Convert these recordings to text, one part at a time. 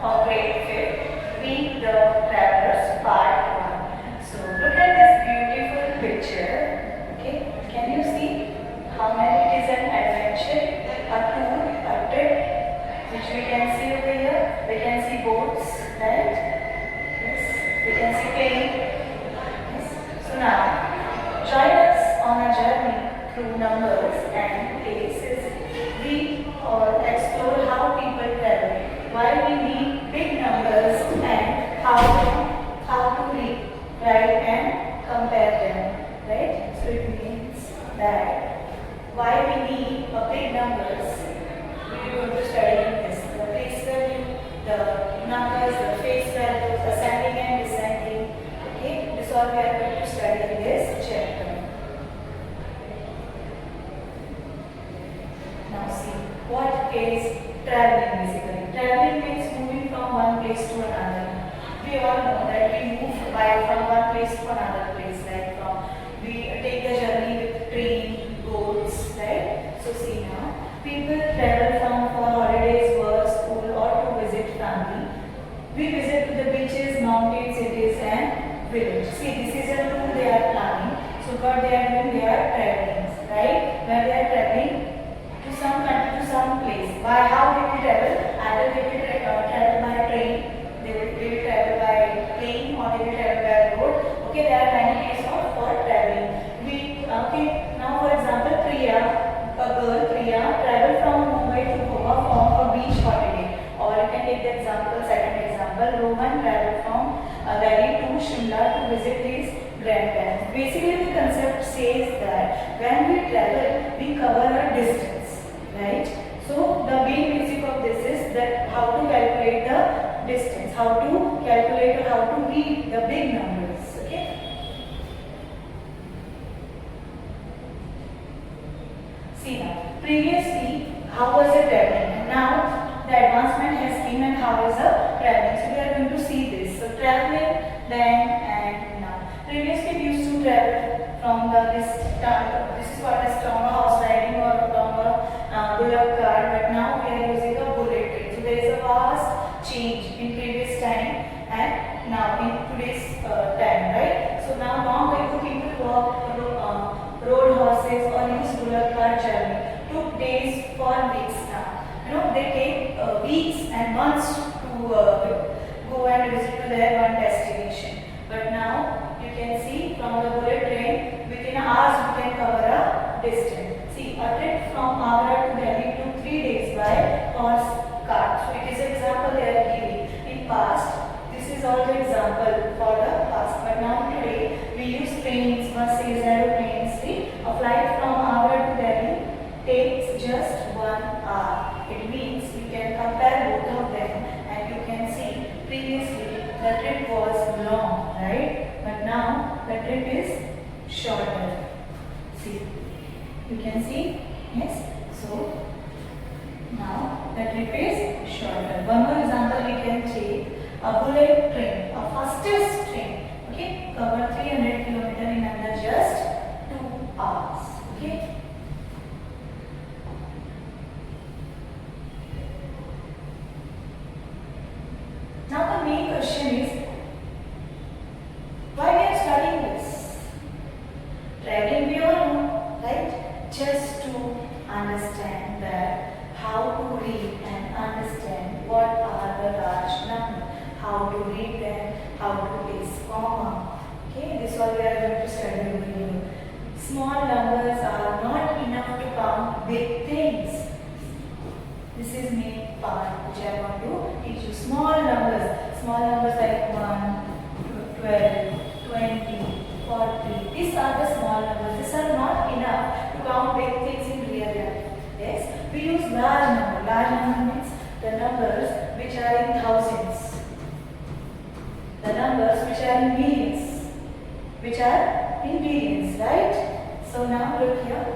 of grade 5th, Meet the Travelers Part 1. So look at this beautiful picture. Okay, can you see how many it is an adventure, a tour, a trip, which we can see over here. We can see boats, right? Yes, we can see plane. Yes. So now, join us on a journey through numbers and places. We explore how people travel, why we need big numbers, and how to read, write, and compare them. Right? So it means that why we need a big numbers. We are going to study this: the place value, the numbers, the face values, ascending and descending. Okay, this all we are going to study in this chapter. Now see, what is traveling basically? Traveling means moving from one place to another. We all know that we move from one place to another place, like we take the journey with train, boats, right? So see now, people travel for holidays, work, school, or to visit family. We visit the beaches, mountains, cities, and village. See, this is a tour they are planning. So what they are doing, they are traveling, right? Where they are traveling to some country, to some place. By how they will travel? Either they will travel by train, they will travel by plane, or they will travel by road. Okay, there are many ways for traveling. Okay, now for example, Priya traveled from Mumbai to Goa for a beach holiday. Or you can take the second example, Rohan traveled from Delhi to Shimla to visit his grandparents. Basically, the concept says that when we travel, we cover a distance, right? So the main basic of this is that how to calculate the distance, how to calculate or how to read the big numbers. Okay. See now, previously how was it traveling, and now the advancement has came, and how is the traveling. So we are going to see this. So traveling then and now. Previously we used to travel from this is called as Tonga horse riding or Tonga bullock cart, but now we are using a bullet train. So there is a vast change in previous time and now in today's time, right? So now people walk, rode horses or use bullock cart journey. Took days for weeks now. They take weeks and months to go and visit to their one destination. But now you can see from the bullet train, within hours you can cover a distance. See, a trip from Agra to Delhi took 3 days by horse cart. So it is an example they are giving. In past, this is also example for the past. But now today we use trains, buses, aeroplanes. See, a flight from Agra to Delhi takes just 1 hour. It means you can compare both of them, and you can see previously the trip was long, right? But now the trip is shorter. See, you can see, yes. So now the trip is shorter. One more example we can take: a bullet train, a fastest train. Okay, cover 300 km in under just 2 hours. Okay. Now the main question is, why we are studying this? Traveling we all know, right? Just to understand that how to read and understand what are the large numbers, how to read them, how to place comma. Okay, this all we are going to study over here. Small numbers are not enough to count big things. This is main part which I want to teach you. Small numbers like 1, 12, 20, 40. These are the small numbers. These are not enough to count big things in real life. Yes, we use large number. Large number means the numbers which are in thousands, the numbers which are in billions, right? So now look here.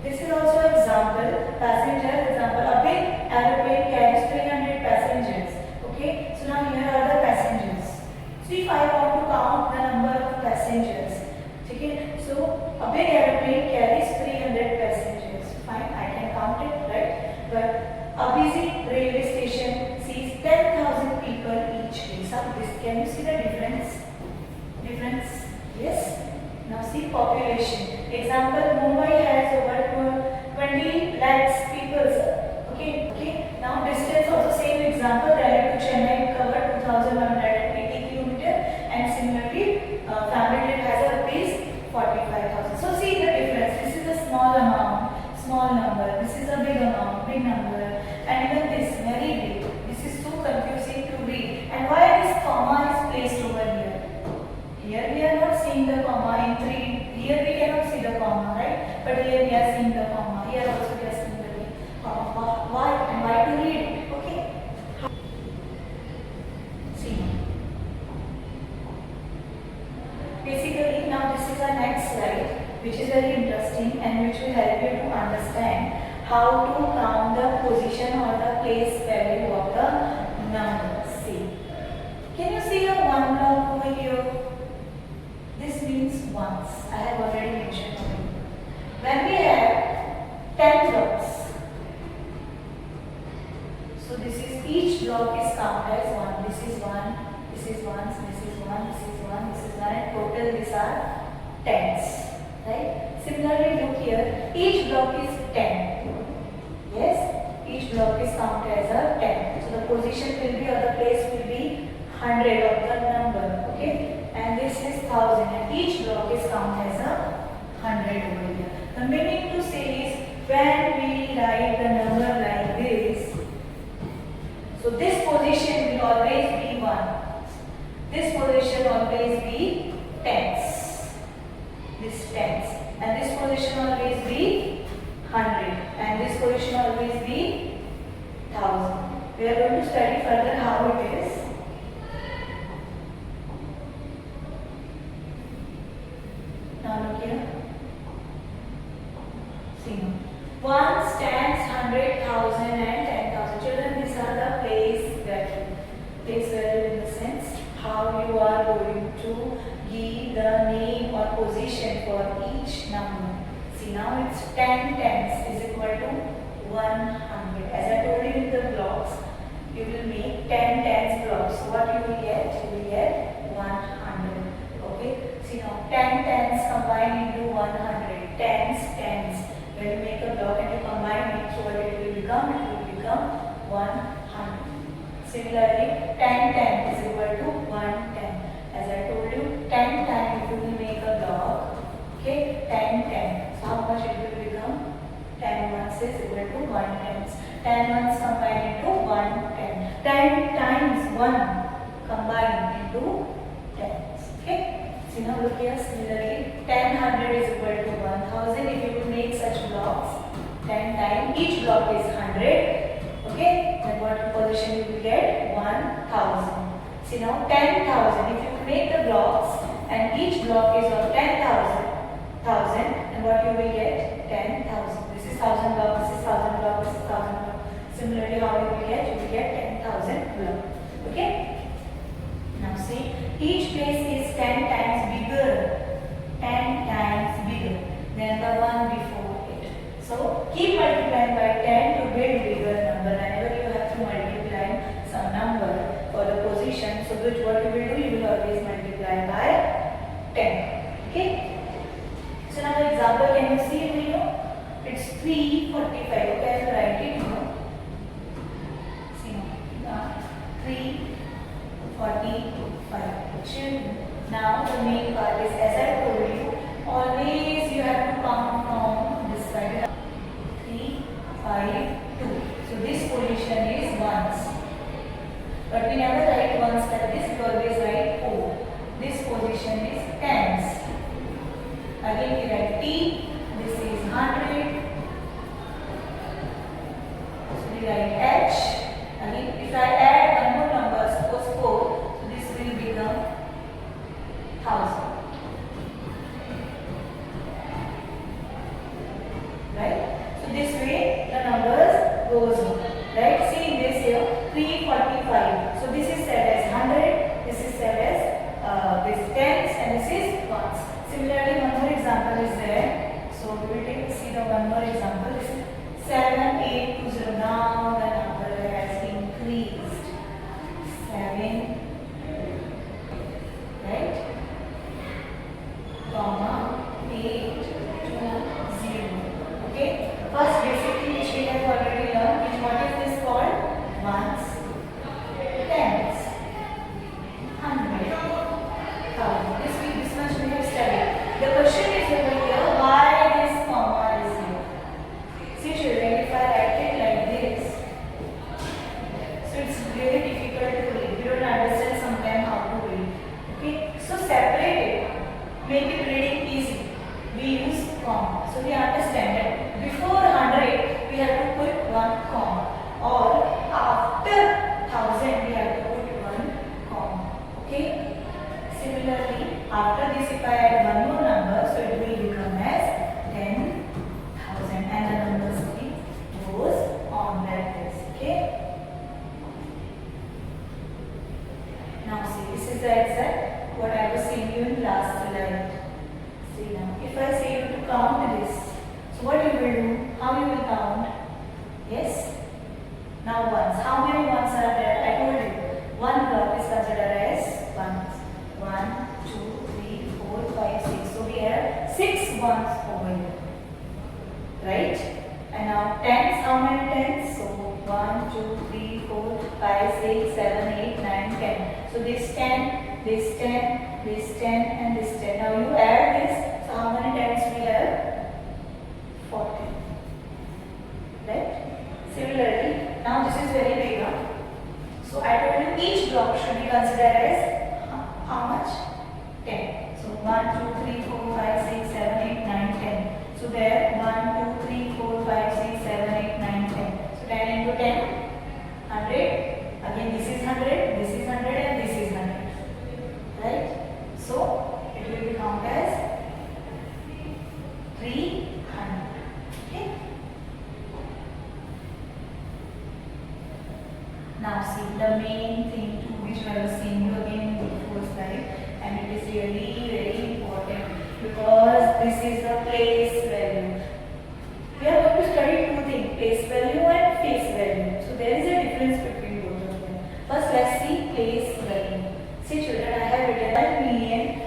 This is also an example, passenger example. A big aeroplane carries 300 passengers. Okay, so now here are the passengers. So if I want to count the number of passengers, okay, so a big aeroplane carries 300 passengers. Fine, I can count it, right? But a busy railway station sees 10,000 number, this is a big amount, big number, and even this very big. This is so confusing to read. And why this comma is placed over here? Here we are not seeing the comma in 3. Here we cannot see the comma, right? But here we are seeing the comma. Here also we are seeing the comma. Why? And why to read it? Okay. See. Basically, now this is our next slide, which is very interesting and which will help you to understand how to count the position or the place value of the number. See. Can you see a one block over here? This means ones. I have already mentioned to you. When we have 10 blocks, so this is each block is counted as 1. This is 1, this is 1, this is 1, this is 1, this is 1, and total these are tens. Right? Similarly, look here. Each block is 10. Yes? Each block is counted as a 10. So the position will be or the place will be 100 of the number. Okay? And this is 1000. And each block is counted as a 100 over here. The meaning to say is when we write the number like this, so this position will always be 1. This position always be tens. This tens. And this position always be 100. And this position always be 1000. We are going to study further how it is. Now look here. See now. 1 stands 100,000 and 10,000. Children, these are the place value. Place value in the sense how you are going to give the name or position for each number. See now it's 10 tens is equal to 100. As I told you in the blocks, you will make 10 tens blocks. So what you will get? You will get 100. Okay. See now 10 tens combined into 100. Tens, tens. When you make a block and you combine it, so what it will become? It will become 100. Similarly, 10 10 is equal to 110. As I told you, 10 times if you will make a block, okay, 10 10. So how much it will become? 10 ones is equal to 1 tens. 10 ones combined into 110. 10 times 1 combined into tens. Okay. See now look here. Similarly, 10 100 is equal to 1000. If you will make such blocks 10 times, each block is 100. Okay. Then what position you will get? 1000. See now 10,000. If you make the blocks and each block is of 10,000, and what you will get? 10,000. This is 1000 block, this is 1000 block, this is 1000 block. Similarly, how you will get? You will get 10,000 block. Okay? Now see, each place is 10 times bigger. 10 times bigger than the one before it. So keep multiplying by 10 to build bigger number. Whenever you have to multiply some number for the position, so which what you will do, you will always multiply by 10. Okay? So now the example, can you see here? It's 345. Okay, I will write it here. See now, 345. Children. Now the main part is, as I told you, always you have to count from this side. 3, 5, 2. So this position is ones. But we never write ones like this, we always write 4. This position is tens. Again we write T, this is 100. So we write H. Again, if I add one more number, suppose 4, so this will become 1000. Right? So this way the numbers goes on. Right? See in this here, 345. So this is said as 100, this is said as this tens, and this is ones. Similarly, one more example is there. So we will see the one more example. This is 7820. Now the number has increased. 7, right? Comma 820. Okay. First, basically, which we have already learned, is what is this called? Ones, tens, 100, 1000. This much we have studied. The question is over here, why this comma is here? See children, Now tens, how many tens? So 1, 2, 3, 4, 5, 6, 7, 8, 9, 10. So this 10, this 10, this 10 and this 10. Now you add this. So how many tens we have? 40. Right? Similarly, now this is very big. Huh? So I told you each block should be considered as how much? 10. So 1, 2, 3, 4, 5, 6, 7, 8, 9, 10. So there 1, 2, 3, 4, 5, 6, 7, 8, 9, 10. So 10 into 10, 100. Again this is 100, this is 100 and this is 100. Right? So it will be counted as 300. Okay? Now see the main thing to which I was saying you again in the first slide, and it is really very important because this is the place value. We are going to study two things, place value and face value. So there is a difference between both of them. First let's see place value. See children, I have written 1 million,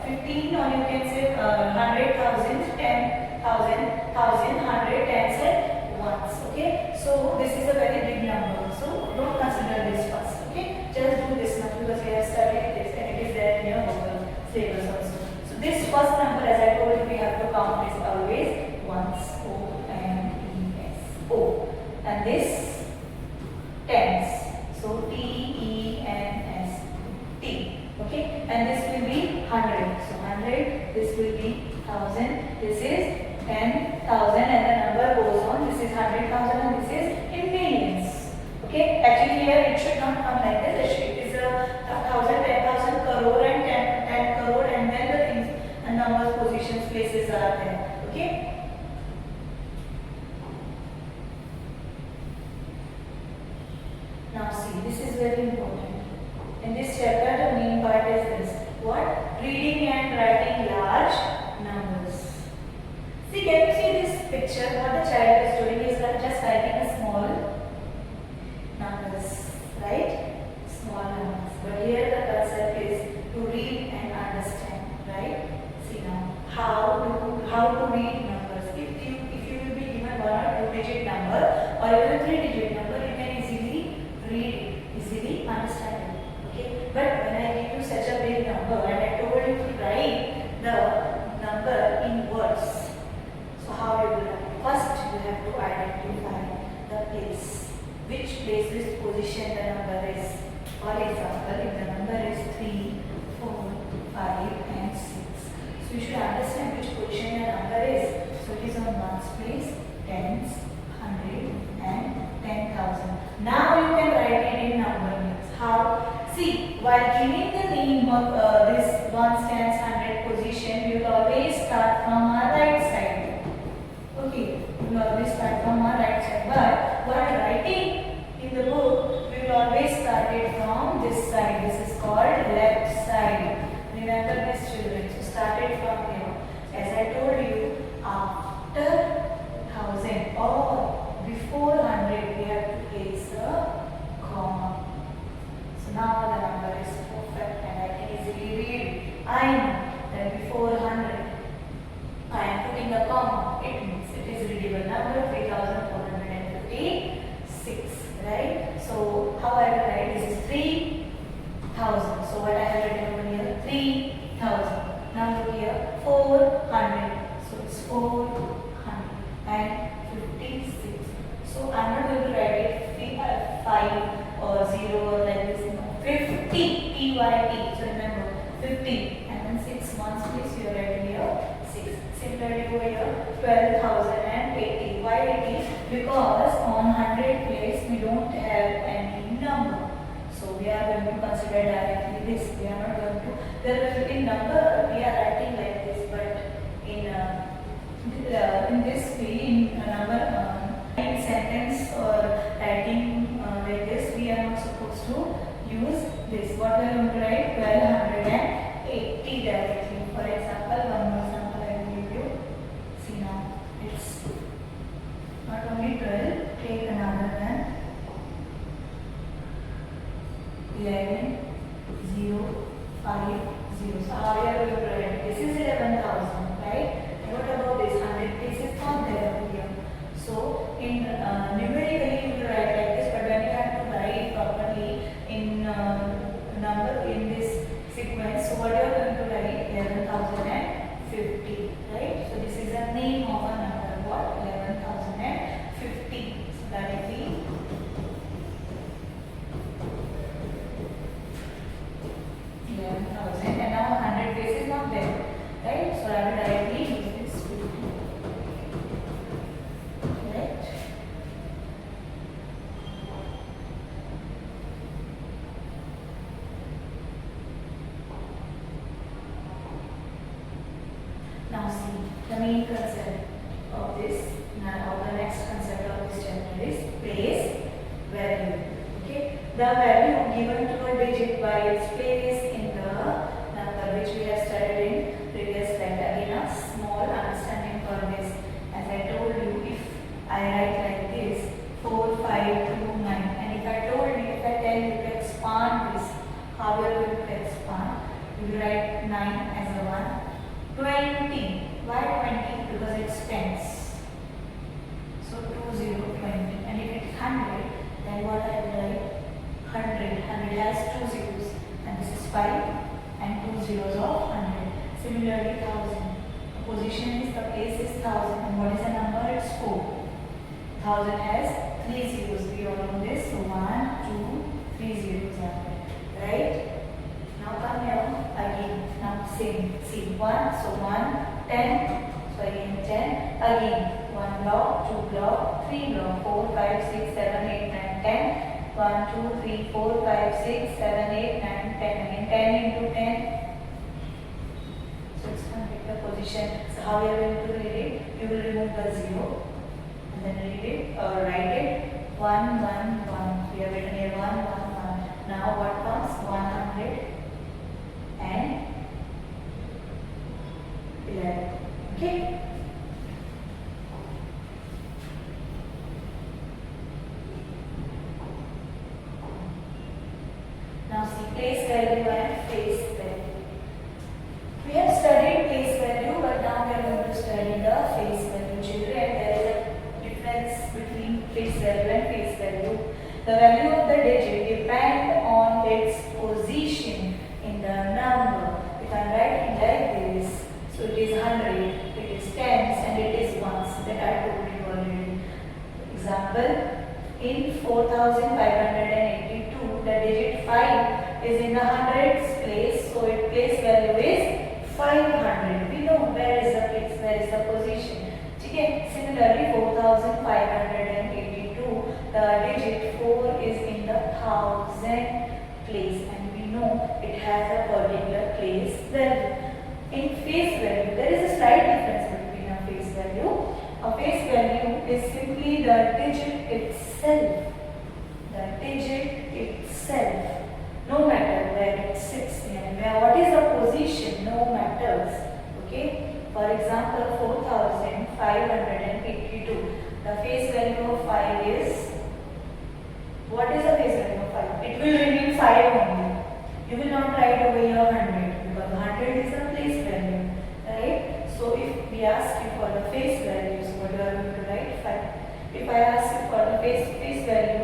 15 or you can say 100,000, 10,000, 1,000, 100, tens and ones. Okay, so this is a very big number, so don't consider this first. Okay, just do this now because we have studied this and it is there in your syllabus also. So this first number, as I told you, we have to count is always ones, O-N-E-S, O, and this tens, so T-E-N-S, T. Okay, and this will be 100, so 100, this will be 1,000, this is 10,000 and the number goes on. This is 100,000 and this is in millions. Okay, actually here it should not come like this. It is a 1,000, 10,000, crore and 10 crore and then the things and numbers, positions, places are there. Okay. Now see, this is very important. In this chapter the main part is this. What? Reading and writing large numbers. See, can you see this picture? What the child is doing is just writing a small numbers, right? Small numbers. But here the concept is to read and understand, right? See now, how to read numbers. If you will be given 1 or 2 digit number or even 3 digit number, you can easily read it, easily understand it. Okay. But when I give you such a big number and I told you to write the number in words. So how you will write? First you have to identify the place. Which place, which position the number is. For example, if the number is 3, 4, 5 and 6. So you should understand which position the number is. So it is on ones place, tens, 100 and 10,000. Now you can write it in number names. How? See, while giving the name of this ones, tens, 100 position, we will always start from our right side. Okay, we will always start from our right side. But while writing in the book, we will always start it from this side. This is called left side. Remember this, children. So start it from here. As I told you, after 1,000 or before 100, we have to place a comma. So now the number is perfect and I can easily read. I know that before 100, I am putting a comma. It means it is readable number 3,456, right? So how I will write this is 3,000. So what I have written over here 3,000. Now look here 400. So it's 400 and 56. So I'm not going to write it 5 or 0 or like this. 50 PYT. So remember 50 and then 6 months please you are writing here 6. Similarly over here 12,080. Why 80? Because on 100 place we don't have any number. So we are going to consider directly this. We are not going to. There will be number we are writing like this, but in this way in number in sentence or writing like this we are not supposed to use this. What we are going to write 1280 directly. For example, one more example I will give you. See now, it's not only 12, take another one. 11, 0, 5, 0. So how we are going to write? This is 11,000, right? And what about this 100? This is not there over here. Now the next concept of this chapter is place value. Okay, the value given to a digit by its place in the number, which we have studied in previous slide. Again, a small understanding for this. As I told you, if I write like this 4, 5, 2, 9, and if I tell you to expand this, how we are going to expand? You will write 9 as a 1, 20. Why 20? Because it's tens. So 2, 0, 20. And if it's 100, then what I will write? 100. 100 has 2 zeros. And this is 5 and 2 zeros of 100. Similarly, 1000. The position is, the place is 1000. And what is the number? It's 4. 1000 has 3 zeros. We all know this. So 1, 2, 3 zeros are there. Right? Now come here again. Now same. See 1. So 1, 10. So again 10. Again 1 block, 2 block, 3 block, 4, 5, 6, 7, 8, 9, 10. 1, 2, 3, 4, 5, 6, 7, 8, 9, 10. Again 10 into 10. So it's going to take the position. So how you are going to read it? You will remove the 0. And then read it or write it 1, 1, 1. We have written here 1, 1, 1. Now what comes? 100 and 11. Okay. Now see place value and face value. We have studied place value, but now we are going to study the face value. Children, there is a difference between face value and face value. The value of the digit depends on its position in the number. If I am writing like this, so it is 100, it is tens, and it is ones. That I told you already. Example, in 4582, the digit 5 is in the hundreds place, so its place value is 500. We know where is the place, where is the position. Okay. Similarly, 4582, the digit 4 is in the thousand place, and we know it has a particular place value. In face value, there is a slight difference between a face value. A face value is simply the digit itself. The digit itself. No matter where it sits and what is the position, no matters. Okay. For example, 4582. The face value of 5 is, what is the face value of 5? It will remain 5 only. You will not write over here 100 because 100 is a place value, right? So if we ask you for the face values, what you are going to write? 5. If I ask you for the face value